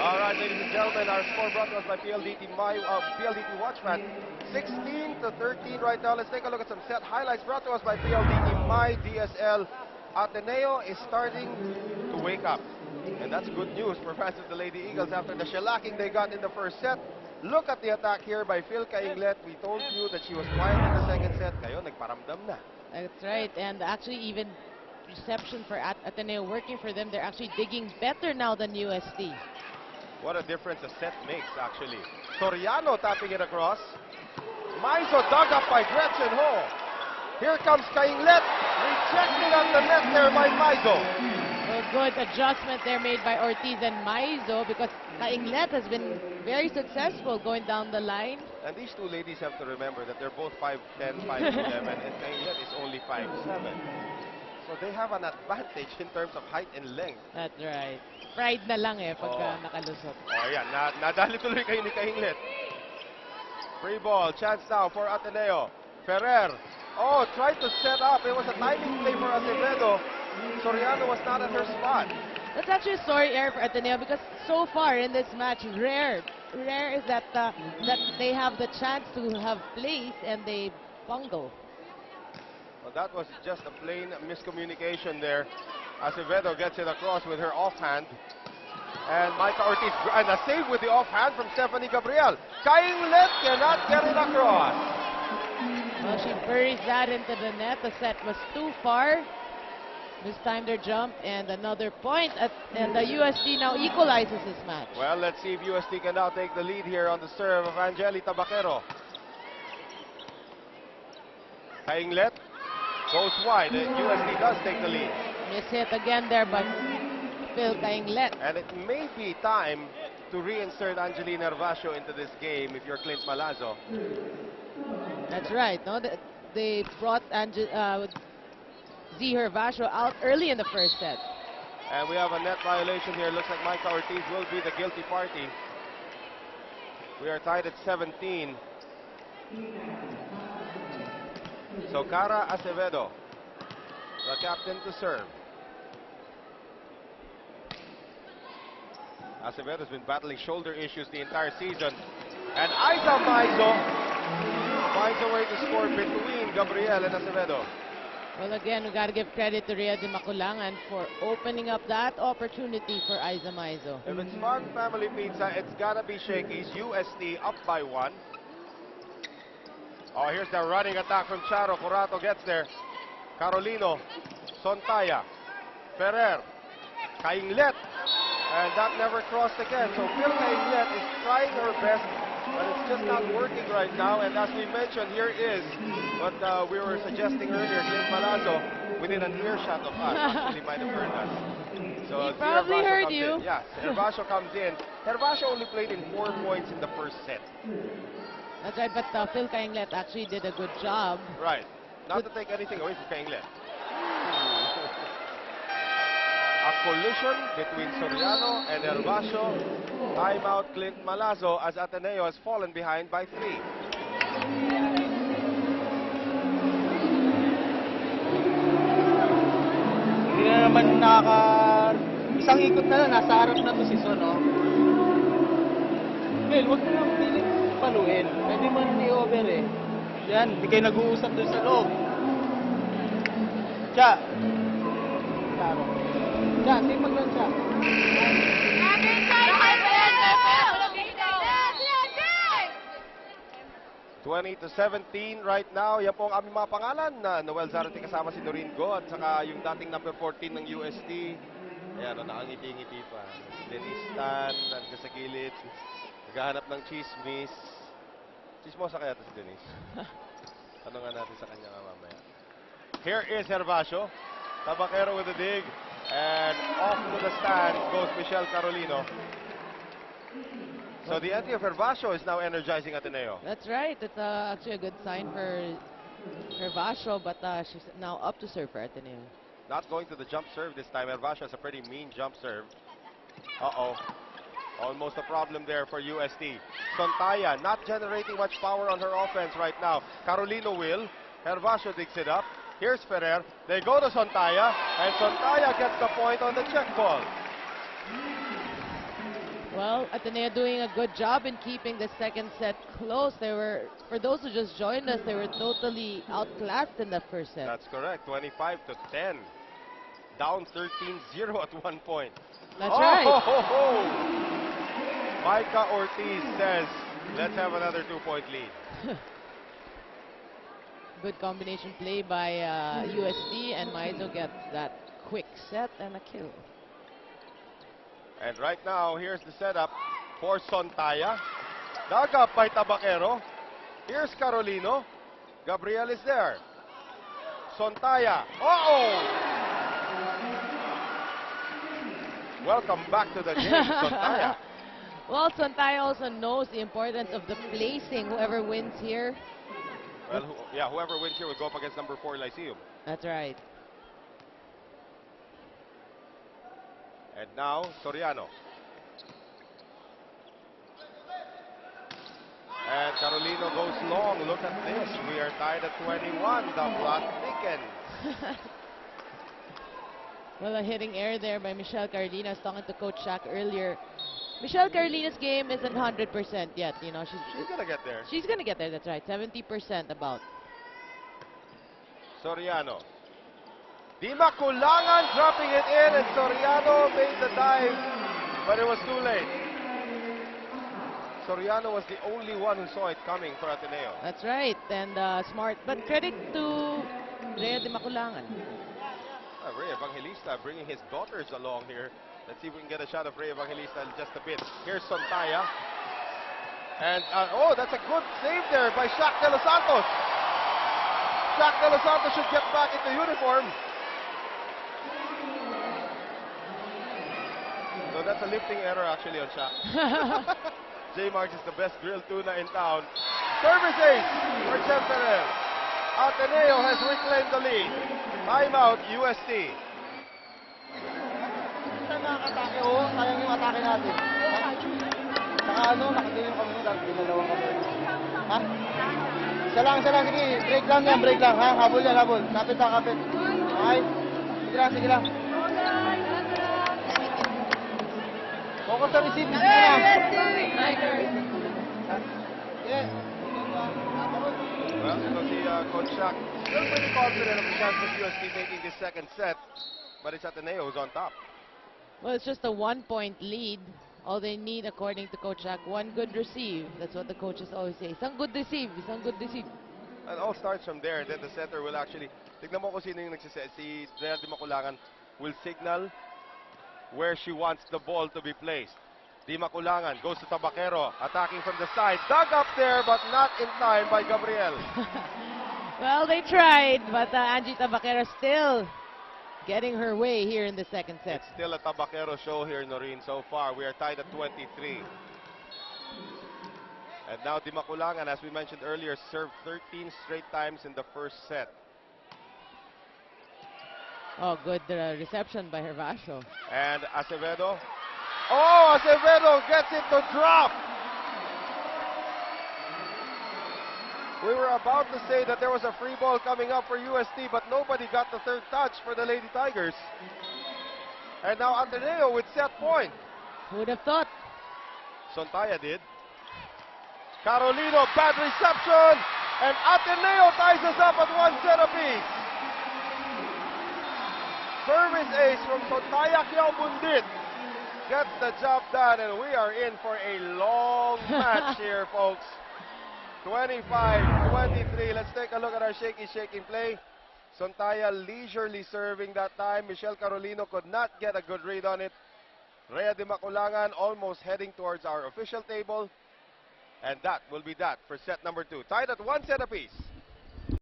All right, ladies and gentlemen, our score brought to us by PLDT Watchman. 16-13 right now. Let's take a look at some set highlights brought to us by PLDT My DSL. Ateneo is starting to wake up. And that's good news for fans of the Lady Eagles after the shellacking they got in the first set. Look at the attack here by Phil Cainglet. We told you that she was quiet in the second set. Ngayon, nagparamdam na. That's right. And actually, even reception for Ateneo working for them, they're actually digging better now than UST. What a difference a set makes, actually. Soriano tapping it across. Maizo dug up by Gretchen Ho. Here comes Cainglet. Rejected on the net there by Maizo. Well, good adjustment there made by Ortiz and Maizo because Cainglet has been very successful going down the line. And these two ladies have to remember that they're both 5'10", 5'11", and Cainglet is only 5'7". So they have an advantage in terms of height and length. That's right. Pride na lang eh pagka nakalusot. Oh, yan. Nadali tuloy kayo ni Cainglet. Free ball. Chance now for Ateneo. Ferrer. Oh, tried to set up. It was a timing play for Acevedo. Soriano was not at her spot. That's actually a sorry error for Ateneo because so far in this match, rare is that they have the chance to have place and they bungle. Well, that was just a plain miscommunication there. Acevedo gets it across with her offhand. And Micah Ortiz, and a save with the offhand from Stephanie Gabriel. Cainglet cannot get it across. Well, she buries that into the net. The set was too far. Mistimed their jump and another point. And the USD now equalizes this match. Well, let's see if USD can now take the lead here on the serve of Angeli Tabaquero. Cainglet goes wide. The USD does take the lead. Miss hit again there by Phil Cainglet. And it may be time to reinsert Angelina Hervasio into this game if you're Clint Malazzo. That's right. No, they brought Z Hervasio out early in the first set. And we have a net violation here. Looks like Micah Ortiz will be the guilty party. We are tied at 17. So Cara Acevedo, the captain, to serve. Acevedo's been battling shoulder issues the entire season. And Aiza Maizo finds a way to score between Gabriel and Acevedo. Well, again, we got to give credit to Rhea de Maculangan for opening up that opportunity for Aiza Maizo. If it's Fun Family Pizza, it's gotta be Shakey's. UST up by 1. Oh, here's the running attack from Charo. Curato gets there. Carolino, Sontaya, Ferrer, Cainglet, and that never crossed again. So Phil Cainglet is trying her best, but it's just not working right now. And as we mentioned, here is what we were suggesting earlier. Clint Malazzo within an earshot of us. Actually might have heard us. So he probably heard you. Yes, Hervasio comes in. Hervasio only played in 4 points in the first set. That's right, but Phil Cainglet actually did a good job. Right. Not to take anything away from Cainglet. A collision between Soriano and Hervasio. Timeout Clint Malazzo as Ateneo has fallen behind by 3. Hindi na naman isang ikot na lang, nasa harap na to si Son, no? Well, huwag na lang piling paluin. Pwede mo na i-over eh. Yan, hindi kayo nag-uusap doon sa loob. Tsa! Tsa, sipag lang siya. 20-17 right now. Yan po ang aming mga pangalan na Noel Zarate kasama si Doreen Go at saka yung dating number 14 ng UST. Ayan, nakangiti-ngiti pa. Si Denise Tan, nandiyan sa gilid. Naghahanap ng chismis. Chismosa kaya ito si Denise? Tanong nga natin sa kanya mamaya. Here is Hervasio. Tabaquero with a dig. And off to the stand goes Michelle Carolino. So the entry of Hervasio is now energizing Ateneo. That's right. It's actually a good sign for Hervasio, but she's now up to serve for Ateneo. Not going to the jump serve this time. Hervasio has a pretty mean jump serve. Uh-oh. Almost a problem there for UST. Sontaya not generating much power on her offense right now. Carolino will. Hervasio digs it up. Here's Ferrer. They go to Sontaya, and Sontaya gets the point on the check ball. Well, Ateneo doing a good job in keeping the second set close. For those who just joined us, they were totally outclassed in the first set. That's correct. 25-10. Down 13-0 at one point. That's oh, right. Ho, ho, ho. Micah Ortiz says, let's have another 2-point lead. Good combination play by USD, and Maizo gets that quick set and a kill. And right now, here's the setup for Sontaya. Dug up by Tabaquero. Here's Carolino. Gabriel is there. Sontaya. Uh-oh! Welcome back to the game, Sontaya. Well, Sontaya also knows the importance of the placing. Whoever wins here. Well, whoever wins here will go up against number 4 Lyceum. That's right. And now, Soriano. And Carolino goes long. Look at this. We are tied at 21. The plot thickens. Well, a hitting error there by Michelle Carolina. I was talking to Coach Shaq earlier. Michelle Carolina's game isn't 100% yet. You know, She's going to get there. she's gonna get there. That's right. 70% about. Soriano. Di Maculangan dropping it in, and Soriano made the dive, but it was too late. Soriano was the only one who saw it coming for Ateneo. That's right. And smart. But credit to Rhea de Maculangan. Rey Evangelista bringing his daughters along here. Let's see if we can get a shot of Rey Evangelista in just a bit. Here's Sontaya. And, oh, that's a good save there by Shaq De Los Santos. Shaq De Los Santos should get back into uniform. So that's a lifting error actually on Shaq. J. Marks is the best grilled tuna in town. Service ace for Jem Perez. Ateneo has reclaimed the lead. Timeout, UST. Saan nakakatake? Oo, sayang yung atake natin. Saka ano, nakaganyan kami nun, dahil dinalawang kami. Ha? Isa lang, sige. Break lang yan, break lang. Ha? Habol yan, habol. Kapit ha, kapit. Okay? Sige lang. Focus sa receive. Sige lang. Yeah. Well, ito si Coach Shaq. Still pretty confident of the chance of UST making this second set. But it's Ateneo who's on top. Well, it's just a 1-point lead. All they need, according to Coach Shaq, one good receive. That's what the coaches always say. Isang good receive. And all starts from there. And then the center will actually, tignan mo kung sino yung nagsiset. Si Rhea de Maculangan will signal where she wants the ball to be placed. Di Maculangan goes to Tabaquero, attacking from the side. Dug up there, but not in time by Gabriel. Well, they tried, but Angie Tabaquero still getting her way here in the second set. It's still a Tabaquero show here, Noreen, so far. We are tied at 23. And now Di Maculangan, as we mentioned earlier, served 13 straight times in the first set. Oh, good reception by Hervasio. And Acevedo. Oh, Acevedo gets it to drop. We were about to say that there was a free ball coming up for UST, but nobody got the third touch for the Lady Tigers. And now Ateneo with set point. Who would have thought? Sontaya did. Carolino, bad reception. And Ateneo ties us up at 1 set apiece. Service ace from Sontaya Quiaobundit gets the job done, and we are in for a long match here, folks. 25-23. Let's take a look at our shaking play. Sontaya leisurely serving that time. Michelle Carolino could not get a good read on it. Rhea de Maculangan almost heading towards our official table. And that will be that for set number 2. Tied at 1 set apiece.